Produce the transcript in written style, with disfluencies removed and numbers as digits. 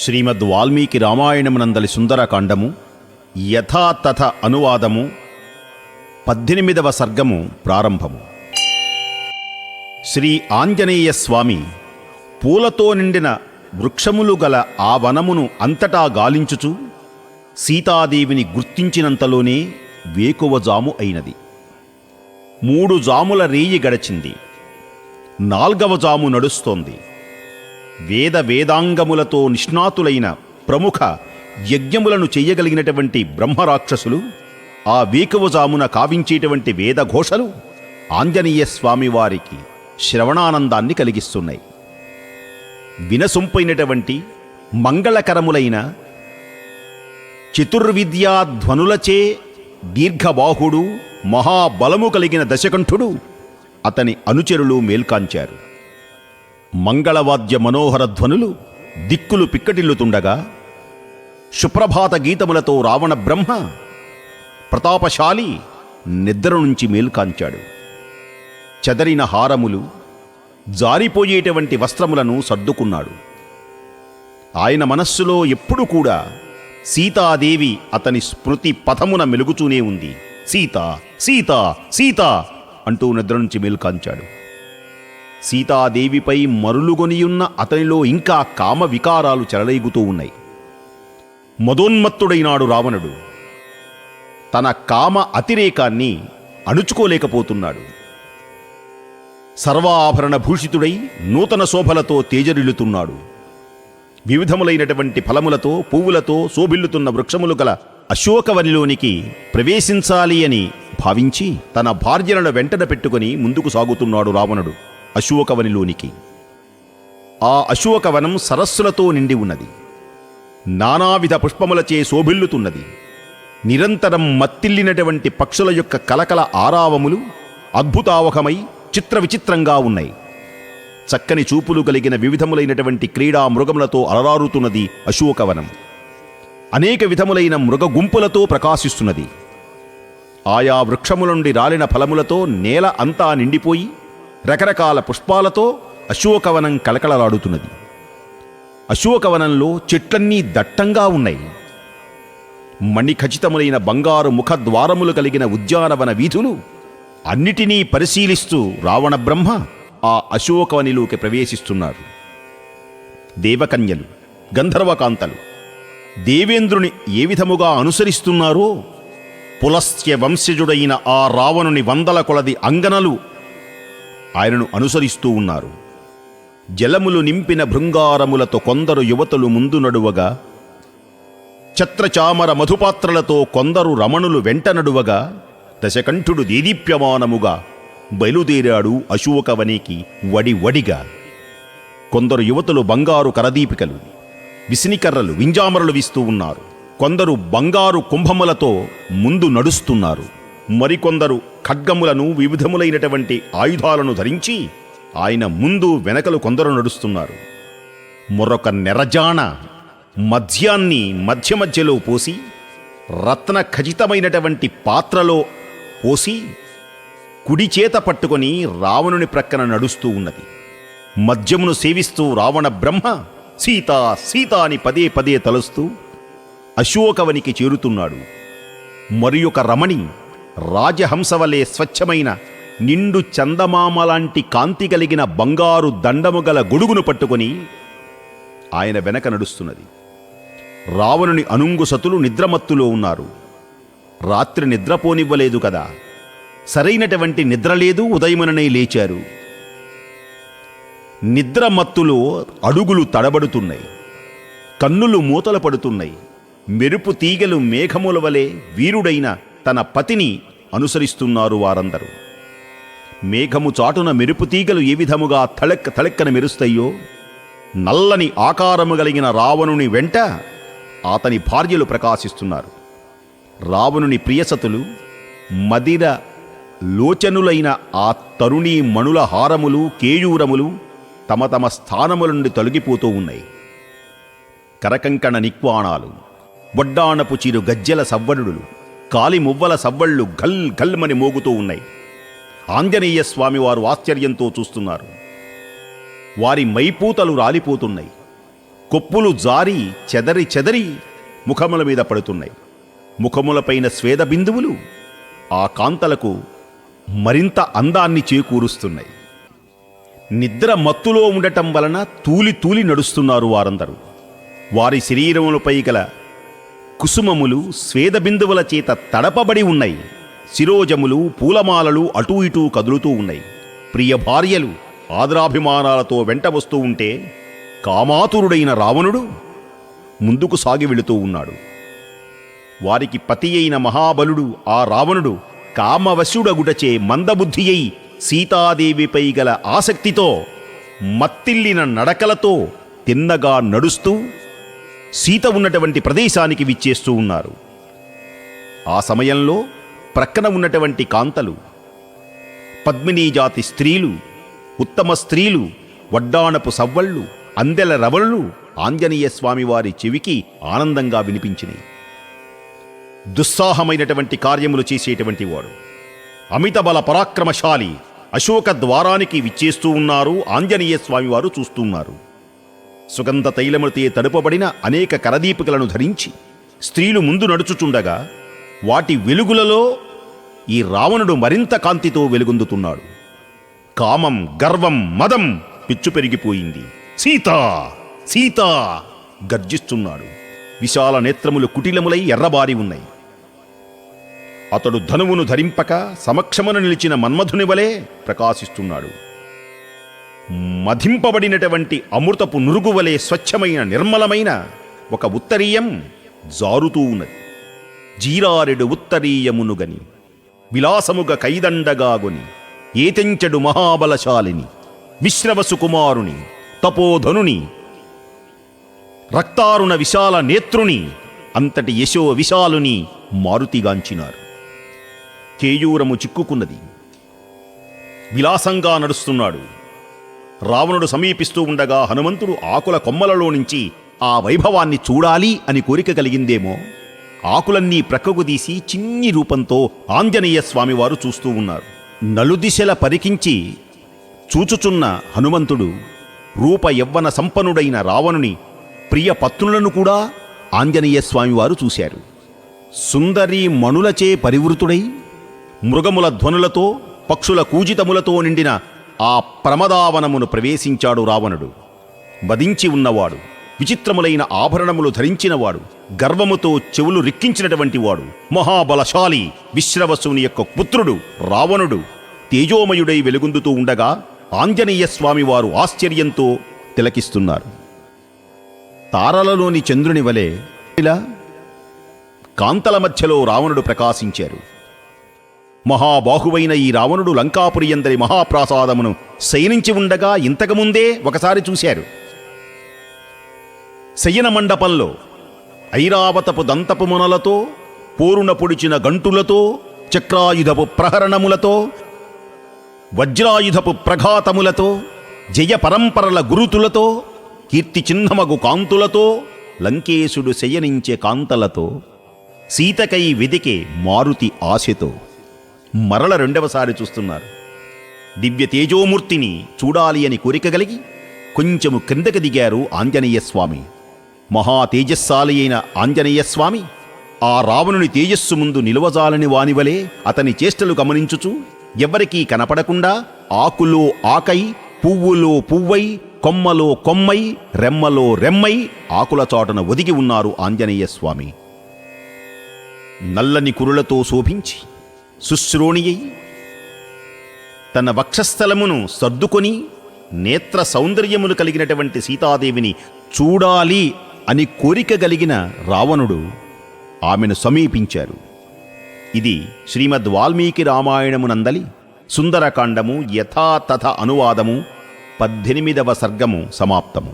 శ్రీమద్ వాల్మీకి రామాయణమునందలి సుందరకాండము యథాతథ అనువాదము 18వ సర్గము ప్రారంభము. శ్రీ ఆంజనేయ స్వామి పూలతో నిండిన వృక్షములు గల ఆ వనమును అంతటా గాలించుచు సీతాదేవిని గుర్తించినంతలోనే వేకువజాము అయినది. 3 జాముల రేయి గడచింది. 4వ జాము నడుస్తోంది. వేదాంగములతో నిష్ణాతులైన ప్రముఖ యజ్ఞములను చెయ్యగలిగినటువంటి బ్రహ్మరాక్షసులు ఆ వేకువజామున కావించేటువంటి వేదఘోషలు ఆంజనేయ స్వామి వారికి శ్రవణానందాన్ని కలిగిస్తున్నాయి. వినసొంపైనటువంటి మంగళకరములైన చతుర్విద్యాధ్వనులచే దీర్ఘబాహుడు మహాబలము కలిగిన దశకంఠుడు అతని అనుచరులు మేల్కాంచారు. మంగళవాద్య మనోహర ధ్వనులు దిక్కులు పిక్కటిల్లుతుండగా సుప్రభాత గీతములతో రావణ బ్రహ్మ ప్రతాపశాలి నిద్ర నుంచి మేల్కాంచాడు. చెదరిన హారములు జారిపోయేటువంటి వస్త్రములను సర్దుకున్నాడు. ఆయన మనస్సులో ఎప్పుడు కూడా సీతాదేవి అతని స్మృతి పథమున మెలుగుతూనే ఉంది. సీత సీత సీత అంటూ నిద్ర నుంచి మేల్కాంచాడు. సీతాదేవిపై మరులుగొనియున్న అతనిలో ఇంకా కామ వికారాలు చెలరేగుతూ ఉన్నాయి. మదోన్మత్తుడైనాడు రావణుడు. తన కామ అతిరేకాన్ని అణుచుకోలేకపోతున్నాడు. సర్వాభరణ భూషితుడై నూతన శోభలతో తేజరిల్లుతున్నాడు. వివిధములైనటువంటి ఫలములతో పువ్వులతో శోభిల్లుతున్న వృక్షములు గల అశోకవనిలోనికి ప్రవేశించాలి అని భావించి తన భార్యలను వెంటన పెట్టుకుని ముందుకు సాగుతున్నాడు రావణుడు. అశోకవనిలోనికి ఆ అశోకవనం సరస్సులతో నిండి ఉన్నది. నానావిధ పుష్పములచే శోభిల్లుతున్నది. నిరంతరం మత్తిల్లినటువంటి పక్షుల యొక్క కలకల ఆరావములు అద్భుతావహమై చిత్ర విచిత్రంగా ఉన్నాయి. చక్కని చూపులు కలిగిన వివిధములైనటువంటి క్రీడా మృగములతో అలరారుతున్నది అశోకవనం. అనేక విధములైన మృగ గుంపులతో ప్రకాశిస్తున్నది. ఆయా వృక్షముల నుండి రాలిన ఫలములతో నేల అంతా నిండిపోయి రకరకాల పుష్పాలతో అశోకవనం కలకలలాడుతున్నది. అశోకవనంలో చెట్లన్నీ దట్టంగా ఉన్నాయి. మణిఖచితములైన బంగారు ముఖద్వారములు కలిగిన ఉద్యానవన వీధులు అన్నిటినీ పరిశీలిస్తూ రావణ బ్రహ్మ ఆ అశోకవనిలోకి ప్రవేశిస్తున్నారు. దేవకన్యలు గంధర్వకాంతలు దేవేంద్రుని ఏ విధముగా అనుసరిస్తున్నారో పులస్త్య వంశజుడైన ఆ రావణుని 100 కొలది అంగనలు ఆయనను అనుసరిస్తూ ఉన్నారు. జలములు నింపిన భృంగారములతో కొందరు యువతులు ముందు నడువగా, ఛత్రచామర మధుపాత్రలతో కొందరు రమణులు వెంట నడువగా దశకంఠుడు దేదీప్యమానముగా బయలుదేరాడు అశోకవనికి వడివడిగా. కొందరు యువతులు బంగారు కరదీపికలు, విసినికర్రలు, వింజామరలు వీస్తూ ఉన్నారు. కొందరు బంగారు కుంభములతో ముందు నడుస్తున్నారు. మరికొందరు ఖడ్గములను వివిధములైనటువంటి ఆయుధాలను ధరించి ఆయన ముందు వెనకలు కొందరు నడుస్తున్నారు. మరొక నెరజాణ మద్యాన్ని మధ్య మధ్యలో పోసి రత్న ఖచితమైనటువంటి పాత్రలో పోసి కుడి చేత పట్టుకొని రావణుని ప్రక్కన నడుస్తూ ఉన్నది. మద్యమును సేవిస్తూ రావణ బ్రహ్మ సీత సీత అని పదే పదే తలుస్తూ అశోకవనికి చేరుతున్నాడు. మరి ఒక రమణి రాజహంసవలే స్వచ్ఛమైన నిండు చందమామలాంటి కాంతి కలిగిన బంగారు దండము గల గొడుగును పట్టుకొని ఆయన వెనక నడుస్తున్నది. రావణుని అనుంగు సతులు నిద్రమత్తులో ఉన్నారు. రాత్రి నిద్రపోనివ్వలేదు కదా, సరైనటువంటి నిద్ర లేదు. ఉదయముననే లేచారు. నిద్రమత్తులో అడుగులు తడబడుతున్నాయి. కన్నులు మూతలు పడుతున్నాయి. మెరుపు తీగలు మేఘముల వలె వీరుడైన తన పతిని అనుసరిస్తున్నారు వారందరూ. మేఘము చాటున మెరుపు తీగలు ఏ విధముగా తళెక్కన మెరుస్తాయో నల్లని ఆకారము కలిగిన రావణుని వెంట అతని భార్యలు ప్రకాశిస్తున్నారు. రావణుని ప్రియసతులు మదిర లోచనులైన ఆ తరుణీ మణుల హారములు కేయూరములు తమ తమ స్థానముల నుండి తొలగిపోతూ ఉన్నాయి. కరకంకణ నిక్వాణాలు, వడ్డాణపు చిరు గజ్జెల సవ్వడులు, కాలి మువ్వల సవ్వళ్ళు ఘల్ ఘల్మని మోగుతూ ఉన్నాయి. ఆంజనేయ స్వామి వారు ఆశ్చర్యంతో చూస్తున్నారు. వారి మైపూతలు రాలిపోతున్నాయి. కొప్పులు జారి చెదరి చెదరి ముఖముల మీద పడుతున్నాయి. ముఖములపైన స్వేద బిందువులు ఆ కాంతలకు మరింత అందాన్ని చేకూరుస్తున్నాయి. నిద్ర మత్తులో ఉండటం వలన తూలి తూలి నడుస్తున్నారు వారందరూ. వారి శరీరములపై గల కుసుమములు స్వేద బిందువుల చేత తడపబడి ఉన్నాయి. శిరోజములు పూలమాలలు అటూ ఇటూ కదులుతూ ఉన్నాయి. ప్రియ భార్యలు ఆదరాభిమానాలతో వెంట వస్తూ ఉంటే కామాతురుడైన రావణుడు ముందుకు సాగి వెళుతూ ఉన్నాడు. వారికి పతి అయిన మహాబలుడు ఆ రావణుడు కామవశుడగుటచే మందబుద్ధి అయి సీతాదేవిపై గల ఆసక్తితో మత్తిల్లిన నడకలతో తిన్నగా నడుస్తూ సీత ఉన్నటువంటి ప్రదేశానికి విచ్చేస్తూ ఉన్నారు. ఆ సమయంలో ప్రక్కన ఉన్నటువంటి కాంతలు, పద్మినీజాతి స్త్రీలు, ఉత్తమ స్త్రీలు, వడ్డాణపు సవ్వళ్ళు, అందెల రవళ్ళు ఆంజనేయ స్వామివారి చెవికి ఆనందంగా వినిపించినాయి. దుస్సాహమైనటువంటి కార్యములు చేసేటువంటి వాడు, అమిత బల పరాక్రమశాలి అశోక ద్వారానికి విచ్చేస్తూ ఉన్నారు. ఆంజనేయ స్వామివారు చూస్తున్నారు. సుగంధ తైలములతో తడుపబడిన అనేక కరదీపికలను ధరించి స్త్రీలు ముందు నడుచుచుండగా వాటి వెలుగులలో ఈ రావణుడు మరింత కాంతితో వెలుగొందుతున్నాడు. కామం, గర్వం, మదం పిచ్చు పెరిగిపోయింది. సీతా సీతా గర్జిస్తున్నాడు. విశాల నేత్రములు కుటిలములై ఎర్రబారి ఉన్నాయి. అతడు ధనువును ధరింపక సమక్షమున నిలిచిన మన్మధుని వలె ప్రకాశిస్తున్నాడు. మధింపబడినటువంటి అమృతపు నురుగు వలె స్వచ్ఛమైన నిర్మలమైన ఒక ఉత్తరీయం జారుతూ ఉన్నది. జీరారెడు ఉత్తరీయమునుగని విలాసముగ కైదండగాగొని ఏతెంచెడు మహాబలశాలిని విశ్రవసు కుమారుని తపోధనుని రక్తారుణ విశాల నేత్రుని అంతటి యశో విశాలుని మారుతిగాంచినారు. కేయూరము చిక్కుకున్నది. విలాసంగా నడుస్తున్నాడు. రావణుడు సమీపిస్తూ ఉండగా హనుమంతుడు ఆకుల కొమ్మలలో నుంచి ఆ వైభవాన్ని చూడాలి అని కోరిక కలిగిందేమో ఆకులన్నీ ప్రక్కకు తీసి చిన్ని రూపంతో ఆంజనేయ స్వామివారు చూస్తూ ఉన్నారు. నలుదిశల పరికించి చూచుచున్న హనుమంతుడు రూప యవ్వన సంపన్నుడైన రావణుని ప్రియ పత్నులను కూడా ఆంజనేయ స్వామివారు చూశారు. సుందరీ మణులచే పరివృతుడై మృగముల ధ్వనులతో పక్షుల కూజితములతో నిండిన ఆ ప్రమదావనమును ప్రవేశించాడు రావణుడు. వధించి ఉన్నవాడు, విచిత్రములైన ఆభరణములు ధరించినవాడు, గర్వముతో చెవులు రిక్కించినటువంటి వాడు, మహాబలశాలి విశ్రవసుని యొక్క పుత్రుడు రావణుడు తేజోమయుడై వెలుగొందుతూ ఉండగా ఆంజనేయ స్వామివారు ఆశ్చర్యంతో తిలకిస్తున్నారు. తారలలోని చంద్రుని వలె ఇలా కాంతల మధ్యలో రావణుడు ప్రకాశించారు. మహాబాహువైన ఈ రావణుడు లంకాపురి యందరి మహాప్రాసాదమును శయనించి ఉండగా ఇంతకుముందే ఒకసారి చూశారు. శయన మండపంలో ఐరావతపు దంతపు మునలతో, పోరున పొడిచిన గంటులతో, చక్రాయుధపు ప్రహరణములతో, వజ్రాయుధపు ప్రఘాతములతో, జయ పరంపరల గురుతులతో, కీర్తి చిహ్నమగు కాంతులతో, లంకేశుడు శయనించే కాంతలతో, సీతకై వెదికే మారుతి ఆశతో మరల రెండవసారి చూస్తున్నారు. దివ్య తేజోమూర్తిని చూడాలి అని కోరిక కలిగి కొంచెము క్రిందకి దిగారు ఆంజనేయ స్వామి. మహా తేజస్సాలి అయిన ఆంజనేయ స్వామి ఆ రావణుని తేజస్సు ముందు నిలువజాలని వానివలే అతని చేష్టలు గమనించుచు ఎవ్వరికీ కనపడకుండా ఆకులో ఆకై, పువ్వులో పువ్వై, కొమ్మలో కొమ్మై, రెమ్మలో రెమ్మై ఆకుల చాటున ఒదిగి ఉన్నారు ఆంజనేయ స్వామి. నల్లని కురులతో శోభించి శుశ్రోణియై తన వక్షస్థలమును సర్దుకొని నేత్ర సౌందర్యములు కలిగినటువంటి సీతాదేవిని చూడాలి అని కోరిక కలిగిన రావణుడు ఆమెను సమీపించారు. ఇది శ్రీమద్ వాల్మీకి రామాయణమునందలి సుందరకాండము యథాతథ అనువాదము 18వ సర్గము సమాప్తము.